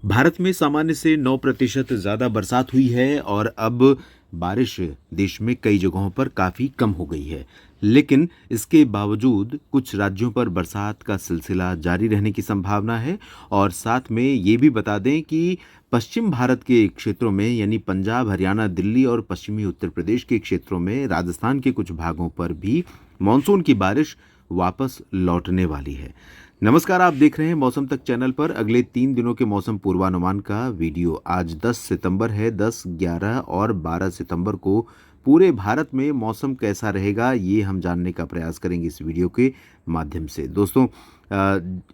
भारत में सामान्य से 9% ज़्यादा बरसात हुई है और अब बारिश देश में कई जगहों पर काफ़ी कम हो गई है। लेकिन इसके बावजूद कुछ राज्यों पर बरसात का सिलसिला जारी रहने की संभावना है। और साथ में ये भी बता दें कि पश्चिम भारत के क्षेत्रों में यानी पंजाब, हरियाणा, दिल्ली और पश्चिमी उत्तर प्रदेश के क्षेत्रों में, राजस्थान के कुछ भागों पर भी मानसून की बारिश वापस लौटने वाली है। नमस्कार, आप देख रहे हैं मौसम तक चैनल पर अगले 3 दिनों के मौसम पूर्वानुमान का वीडियो। आज 10 सितंबर है। 10, 11 और 12 सितंबर को पूरे भारत में मौसम कैसा रहेगा ये हम जानने का प्रयास करेंगे इस वीडियो के माध्यम से। दोस्तों,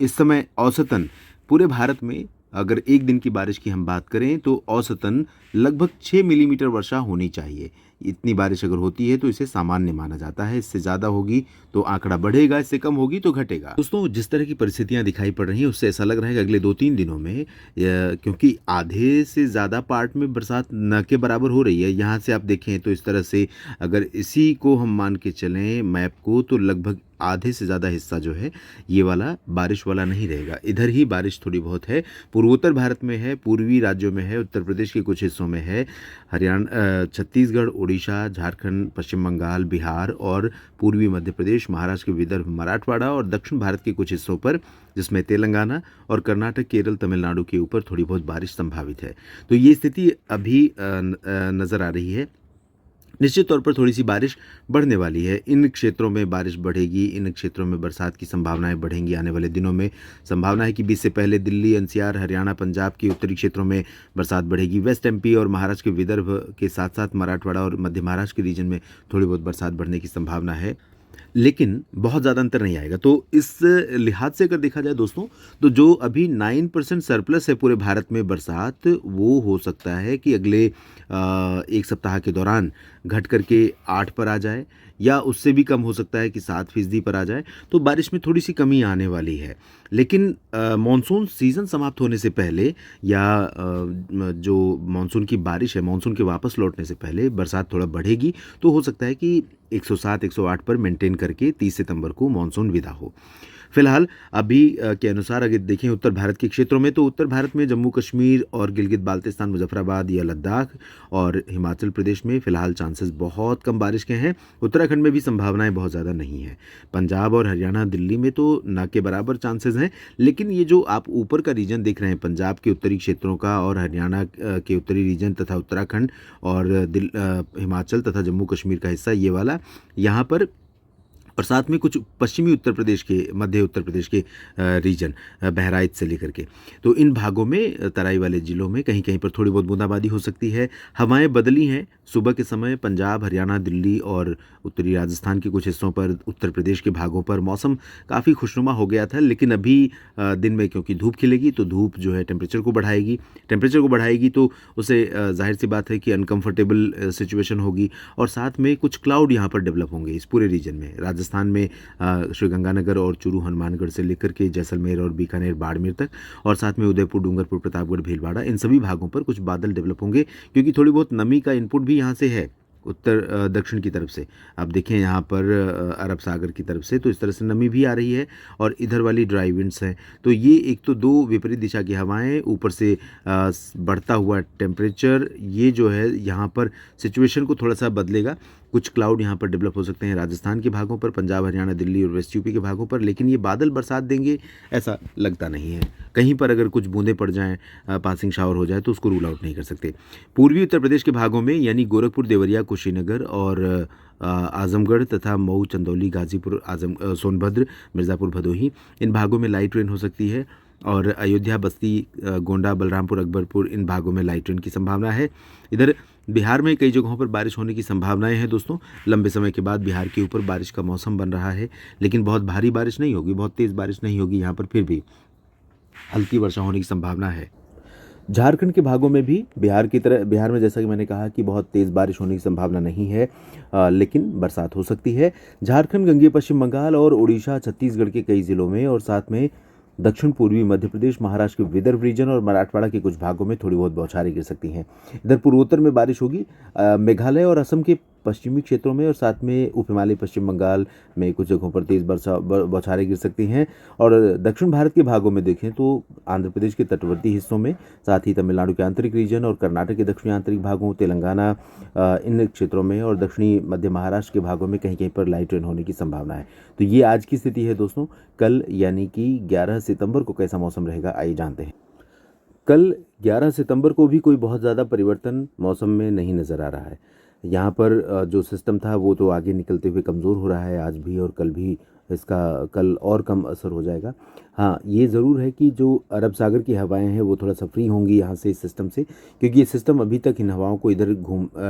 इस समय औसतन पूरे भारत में अगर एक दिन की बारिश की हम बात करें तो औसतन लगभग 6 मिलीमीटर वर्षा होनी चाहिए। इतनी बारिश अगर होती है तो इसे सामान्य माना जाता है। इससे ज़्यादा होगी तो आंकड़ा बढ़ेगा, इससे कम होगी तो घटेगा। दोस्तों, जिस तरह की परिस्थितियां दिखाई पड़ रही हैं उससे ऐसा लग रहा है कि अगले 2-3 दिनों में क्योंकि आधे से ज़्यादा पार्ट में बरसात न के बराबर हो रही है। यहाँ से आप देखें तो इस तरह से अगर इसी को हम मान के चलें मैप को, तो लगभग आधे से ज़्यादा हिस्सा जो है ये वाला बारिश वाला नहीं रहेगा। इधर ही बारिश थोड़ी बहुत है, पूर्वोत्तर भारत में है, पूर्वी राज्यों में है, उत्तर प्रदेश के कुछ हिस्सों में है, हरियाणा, छत्तीसगढ़, उड़ीसा, झारखंड, पश्चिम बंगाल, बिहार और पूर्वी मध्य प्रदेश, महाराष्ट्र के विदर्भ, मराठवाड़ा और दक्षिण भारत के कुछ हिस्सों पर, जिसमें तेलंगाना और कर्नाटक, केरल, तमिलनाडु के ऊपर थोड़ी बहुत बारिश संभावित है। तो ये स्थिति अभी नज़र आ रही है। निश्चित तौर पर थोड़ी सी बारिश बढ़ने वाली है। इन क्षेत्रों में बारिश बढ़ेगी, इन क्षेत्रों में बरसात की संभावनाएं बढ़ेंगी आने वाले दिनों में। संभावना है कि 20 से पहले दिल्ली, एनसीआर, हरियाणा, पंजाब के उत्तरी क्षेत्रों में बरसात बढ़ेगी। वेस्ट एमपी और महाराष्ट्र के विदर्भ के साथ साथ मराठवाड़ा और मध्य महाराष्ट्र के रीजन में थोड़ी बहुत बरसात बढ़ने की संभावना है, लेकिन बहुत ज़्यादा अंतर नहीं आएगा। तो इस लिहाज से अगर देखा जाए दोस्तों, तो जो अभी 9% सरप्लस है पूरे भारत में बरसात, वो हो सकता है कि अगले एक सप्ताह के दौरान घट करके 8 पर आ जाए, या उससे भी कम हो सकता है कि 7% पर आ जाए। तो बारिश में थोड़ी सी कमी आने वाली है। लेकिन मानसून सीज़न समाप्त होने से पहले या जो मानसून की बारिश है, मानसून के वापस लौटने से पहले बरसात थोड़ा बढ़ेगी। तो हो सकता है कि 107, 108 पर मेंटेन करके 30 सितंबर को मानसून विदा हो। फिलहाल अभी के अनुसार अगर देखें उत्तर भारत के क्षेत्रों में, तो उत्तर भारत में जम्मू कश्मीर और गिलगित बाल्टिस्तान, मुजफ्फराबाद या लद्दाख और हिमाचल प्रदेश में फिलहाल चांसेस बहुत कम बारिश के हैं। उत्तराखंड में भी संभावनाएं बहुत ज़्यादा नहीं है। पंजाब और हरियाणा, दिल्ली में तो ना के बराबर चांसेस हैं। लेकिन ये जो आप ऊपर का रीजन देख रहे हैं, पंजाब के उत्तरी क्षेत्रों का और हरियाणा के उत्तरी रीजन तथा उत्तराखंड और हिमाचल तथा जम्मू कश्मीर का हिस्सा, ये वाला यहाँ पर, और साथ में कुछ पश्चिमी उत्तर प्रदेश के, मध्य उत्तर प्रदेश के रीजन, बहराइच से लेकर के, तो इन भागों में, तराई वाले जिलों में कहीं कहीं पर थोड़ी बहुत बूंदाबांदी हो सकती है। हवाएं बदली हैं सुबह के समय। पंजाब, हरियाणा, दिल्ली और उत्तरी राजस्थान के कुछ हिस्सों पर, उत्तर प्रदेश के भागों पर मौसम काफ़ी खुशनुमा हो गया था। लेकिन अभी दिन में क्योंकि धूप खिलेगी तो धूप जो है टेम्परेचर को बढ़ाएगी तो उसे जाहिर सी बात है कि अनकंफर्टेबल सिचुएशन होगी। और साथ में कुछ क्लाउड यहाँ पर डेवलप होंगे इस पूरे रीजन में। राजस्थान में श्रीगंगानगर और चूरू, हनुमानगढ़ से लेकर के जैसलमेर और बीकानेर, बाड़मेर तक, और साथ में उदयपुर, डूंगरपुर, प्रतापगढ़, भीलवाड़ा, इन सभी भागों पर कुछ बादल डेवलप होंगे, क्योंकि थोड़ी बहुत नमी का इनपुट भी यहाँ से है उत्तर दक्षिण की तरफ से। आप देखें यहाँ पर अरब सागर की तरफ से, तो इस तरह से नमी भी आ रही है और इधर वाली ड्राई विंड्स हैं। तो ये एक तो दो विपरीत दिशा की हवाएं, ऊपर से बढ़ता हुआ टेम्परेचर, ये जो है यहाँ पर सिचुएशन को थोड़ा सा बदलेगा। कुछ क्लाउड यहाँ पर डेवलप हो सकते हैं राजस्थान के भागों पर, पंजाब, हरियाणा, दिल्ली और वेस्ट यूपी के भागों पर, लेकिन ये बादल बरसात देंगे ऐसा लगता नहीं है। कहीं पर अगर कुछ बूंदें पड़ जाएं, पासिंग शावर हो जाए, तो उसको रूल आउट नहीं कर सकते। पूर्वी उत्तर प्रदेश के भागों में यानी गोरखपुर, देवरिया, कुशीनगर और आजमगढ़ तथा मऊ, चंदौली, गाजीपुर, सोनभद्र, मिर्ज़ापुर, भदोही, इन भागों में लाइट रेन हो सकती है। और अयोध्या, बस्ती, गोंडा, बलरामपुर, अकबरपुर, इन भागों में लाइट रेन की संभावना है। इधर बिहार में कई जगहों पर बारिश होने की संभावनाएं हैं दोस्तों। लंबे समय के बाद बिहार के ऊपर बारिश का मौसम बन रहा है, लेकिन बहुत भारी बारिश नहीं होगी, बहुत तेज़ बारिश नहीं होगी यहाँ पर, फिर भी हल्की वर्षा होने की संभावना है। झारखंड के भागों में भी बिहार की तरह, बिहार में जैसा कि मैंने कहा कि बहुत तेज़ बारिश होने की संभावना नहीं है, लेकिन बरसात हो सकती है। झारखंड, गंगे पश्चिम बंगाल और उड़ीसा, छत्तीसगढ़ के कई ज़िलों में, और साथ में दक्षिण पूर्वी मध्य प्रदेश, महाराष्ट्र के विदर्भ रीजन और मराठवाड़ा के कुछ भागों में थोड़ी बहुत बौछारें गिर सकती हैं। इधर पूर्वोत्तर में बारिश होगी। मेघालय और असम के पश्चिमी क्षेत्रों में और साथ में उप हिमालय पश्चिम बंगाल में कुछ जगहों पर तेज़ बौछारें गिर सकती हैं। और दक्षिण भारत के भागों में देखें तो आंध्र प्रदेश के तटवर्ती हिस्सों में, साथ ही तमिलनाडु के आंतरिक रीजन और कर्नाटक के दक्षिणी आंतरिक भागों, तेलंगाना, इन क्षेत्रों में और दक्षिणी मध्य महाराष्ट्र के भागों में कहीं कहीं पर लाइट रेन होने की संभावना है। तो ये आज की स्थिति है दोस्तों। कल यानी कि 11 सितंबर को कैसा मौसम रहेगा आइए जानते हैं। कल 11 सितंबर को भी कोई बहुत ज़्यादा परिवर्तन मौसम में नहीं नज़र आ रहा है। यहाँ पर जो सिस्टम था वो तो आगे निकलते हुए कमज़ोर हो रहा है आज भी, और कल भी इसका कल और कम असर हो जाएगा। हाँ, ये ज़रूर है कि जो अरब सागर की हवाएं हैं वो थोड़ा सा फ्री होंगी यहाँ से इस सिस्टम से, क्योंकि ये सिस्टम अभी तक इन हवाओं को इधर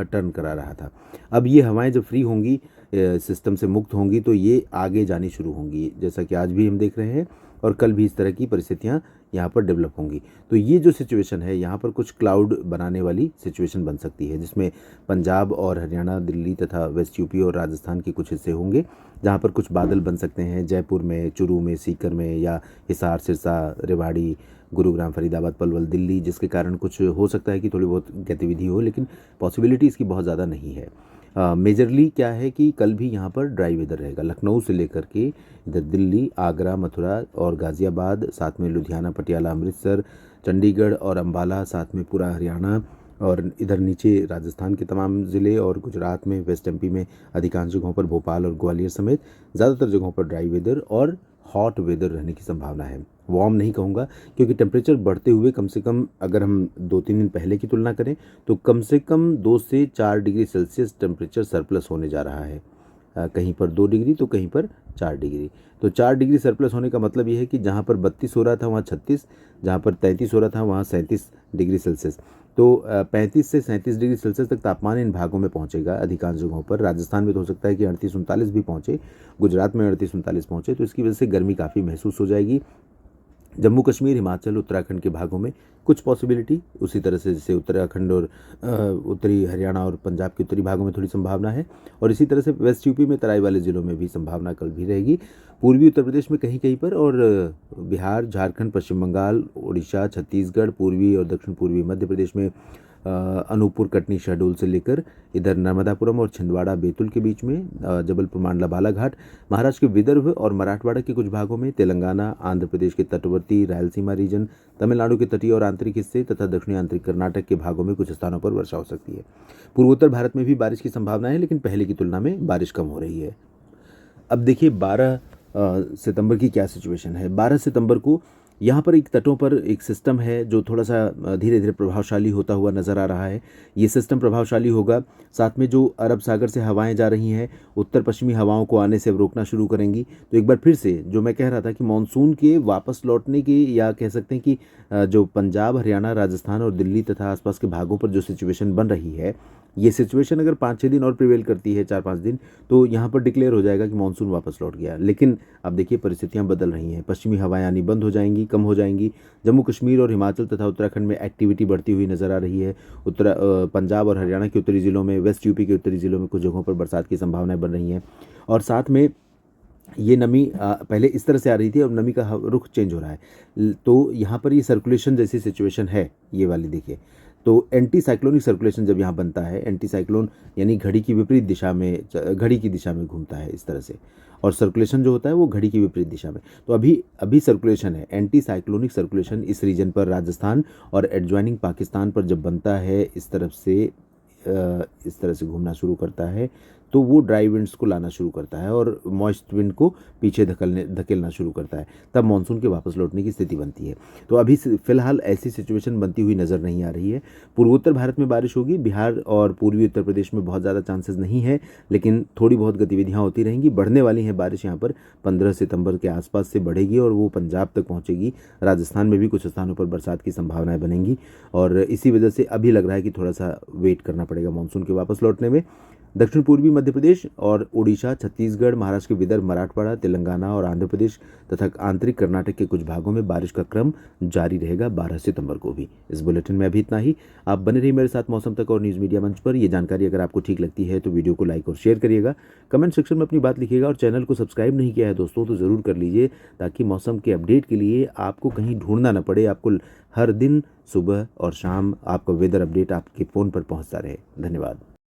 टर्न करा रहा था। अब ये हवाएं जब फ्री होंगी, सिस्टम से मुक्त होंगी, तो ये आगे जानी शुरू होंगी, जैसा कि आज भी हम देख रहे हैं, और कल भी इस तरह की परिस्थितियाँ यहाँ पर डेवलप होंगी। तो ये जो सिचुएशन है यहाँ पर कुछ क्लाउड बनाने वाली सिचुएशन बन सकती है, जिसमें पंजाब और हरियाणा, दिल्ली तथा वेस्ट यूपी और राजस्थान के कुछ हिस्से होंगे, जहाँ पर कुछ बादल बन सकते हैं। जयपुर में, चूरू में, सीकर में, या हिसार, सिरसा, रेवाड़ी, गुरुग्राम, फरीदाबाद, पलवल, दिल्ली, जिसके कारण कुछ हो सकता है कि थोड़ी बहुत गतिविधि हो, लेकिन पॉसिबिलिटी इसकी बहुत ज़्यादा नहीं है। मेजरली क्या है कि कल भी यहाँ पर ड्राई वेदर रहेगा। लखनऊ से लेकर के इधर दिल्ली, आगरा, मथुरा और गाज़ियाबाद, साथ में लुधियाना, पटियाला, अमृतसर, चंडीगढ़ और अंबाला, साथ में पूरा हरियाणा, और इधर नीचे राजस्थान के तमाम ज़िले, और गुजरात में, वेस्ट एमपी में अधिकांश जगहों पर, भोपाल और ग्वालियर समेत ज़्यादातर जगहों पर ड्राई वेदर और हॉट वेदर रहने की संभावना है। वार्म नहीं कहूँगा, क्योंकि टेम्परेचर बढ़ते हुए कम से कम अगर हम 2-3 दिन पहले की तुलना करें तो कम से कम 2 से 4 डिग्री सेल्सियस टेम्परेचर सरप्लस होने जा रहा है। कहीं पर 2 डिग्री तो कहीं पर 4 डिग्री। तो 4 डिग्री सरप्लस होने का मतलब ये है कि जहाँ पर 32 हो रहा था वहाँ 36, जहाँ पर 33 हो रहा था वहाँ 37 डिग्री सेल्सियस। तो 35 से 37 डिग्री सेल्सियस तक तापमान इन भागों में पहुँचेगा अधिकांश जगहों पर। राजस्थान में तो हो सकता है कि 38-39 भी पहुँचे, गुजरात में 38-39 पहुँचे, तो इसकी वजह से गर्मी काफ़ी महसूस हो जाएगी। जम्मू कश्मीर, हिमाचल, उत्तराखंड के भागों में कुछ पॉसिबिलिटी, उसी तरह से जैसे उत्तराखंड और उत्तरी हरियाणा और पंजाब के उत्तरी भागों में थोड़ी संभावना है, और इसी तरह से वेस्ट यूपी में तराई वाले ज़िलों में भी संभावना कल भी रहेगी। पूर्वी उत्तर प्रदेश में कहीं कहीं पर, और बिहार, झारखंड, पश्चिम बंगाल, उड़ीसा, छत्तीसगढ़, पूर्वी और दक्षिण पूर्वी मध्य प्रदेश में अनूपपुर, कटनी, शहडोल से लेकर इधर नर्मदापुरम और छिंदवाड़ा, बैतूल के बीच में, जबलपुर, मांडला, बालाघाट, महाराष्ट्र के विदर्भ और मराठवाड़ा के कुछ भागों में, तेलंगाना, आंध्र प्रदेश के तटवर्ती रायलसीमा रीजन, तमिलनाडु के तटीय और आंतरिक हिस्से तथा दक्षिणी आंतरिक कर्नाटक के भागों में कुछ स्थानों पर वर्षा हो सकती है। पूर्वोत्तर भारत में भी बारिश की संभावना है, लेकिन पहले की तुलना में बारिश कम हो रही है। अब देखिए 12 सितंबर की क्या सिचुएशन है। 12 सितंबर को यहाँ पर एक तटों पर एक सिस्टम है जो थोड़ा सा धीरे धीरे प्रभावशाली होता हुआ नज़र आ रहा है। ये सिस्टम प्रभावशाली होगा, साथ में जो अरब सागर से हवाएं जा रही हैं उत्तर पश्चिमी हवाओं को आने से रोकना शुरू करेंगी। तो एक बार फिर से जो मैं कह रहा था कि मानसून के वापस लौटने की, या कह सकते हैं कि जो पंजाब, हरियाणा, राजस्थान और दिल्ली तथा आसपास के भागों पर जो सिचुएशन बन रही है, ये सिचुएशन अगर 5-6 दिन और प्रिवेल करती है, 4-5 दिन, तो यहाँ पर डिक्लेयर हो जाएगा कि मानसून वापस लौट गया। लेकिन अब देखिए परिस्थितियाँ बदल रही हैं, पश्चिमी हवाएं आनी बंद हो जाएंगी, कम हो जाएंगी। जम्मू कश्मीर और हिमाचल तथा उत्तराखंड में एक्टिविटी बढ़ती हुई नजर आ रही है। पंजाब और हरियाणा के उत्तरी जिलों में, वेस्ट यूपी के उत्तरी जिलों में कुछ जगहों पर बरसात की संभावनाएं बन रही हैं। और साथ में ये नमी पहले इस तरह से आ रही थी, अब नमी का रुख चेंज हो रहा है। तो यहाँ पर ये सर्कुलेशन जैसी सिचुएशन है, ये वाली देखिए। तो एंटी साइक्लोनिक सर्कुलेशन जब यहाँ बनता है, एंटी साइक्लोन यानी घड़ी की विपरीत दिशा में, घड़ी की दिशा में घूमता है इस तरह से, और सर्कुलेशन जो होता है वो घड़ी की विपरीत दिशा में। तो अभी सर्कुलेशन है, एंटी साइक्लोनिक सर्कुलेशन इस रीजन पर, राजस्थान और एडजॉइनिंग पाकिस्तान पर जब बनता है, इस तरफ से घूमना शुरू करता है, तो वो ड्राई विंड्स को लाना शुरू करता है और मॉइस्ट विंड को पीछे धकेलना शुरू करता है। तब मानसून के वापस लौटने की स्थिति बनती है। तो अभी फिलहाल ऐसी सिचुएशन बनती हुई नज़र नहीं आ रही है। पूर्वोत्तर भारत में बारिश होगी, बिहार और पूर्वी उत्तर प्रदेश में बहुत ज़्यादा चांसेस नहीं है, लेकिन थोड़ी बहुत गतिविधियाँ होती रहेंगी। बढ़ने वाली हैं बारिश, यहाँ पर 15 सितंबर के आसपास से बढ़ेगी और वो पंजाब तक पहुँचेगी। राजस्थान में भी कुछ स्थानों पर बरसात की संभावनाएँ बनेंगी, और इसी वजह से अभी लग रहा है कि थोड़ा सा वेट करना पड़ेगा मानसून के वापस लौटने में। दक्षिण पूर्वी मध्य प्रदेश और उड़ीसा, छत्तीसगढ़, महाराष्ट्र के विदर्भ, मराठवाड़ा, तेलंगाना और आंध्र प्रदेश तथा आंतरिक कर्नाटक के कुछ भागों में बारिश का क्रम जारी रहेगा 12 सितंबर को भी। इस बुलेटिन में अभी इतना ही। आप बने रहिए मेरे साथ मौसम तक और न्यूज़ मीडिया मंच पर। ये जानकारी अगर आपको ठीक लगती है तो वीडियो को लाइक और शेयर करिएगा, कमेंट सेक्शन में अपनी बात लिखिएगा, और चैनल को सब्सक्राइब नहीं किया है दोस्तों तो ज़रूर कर लीजिए, ताकि मौसम के अपडेट के लिए आपको कहीं ढूंढना न पड़े। आपको हर दिन सुबह और शाम आपका वेदर अपडेट आपके फ़ोन पर पहुँचता रहे। धन्यवाद।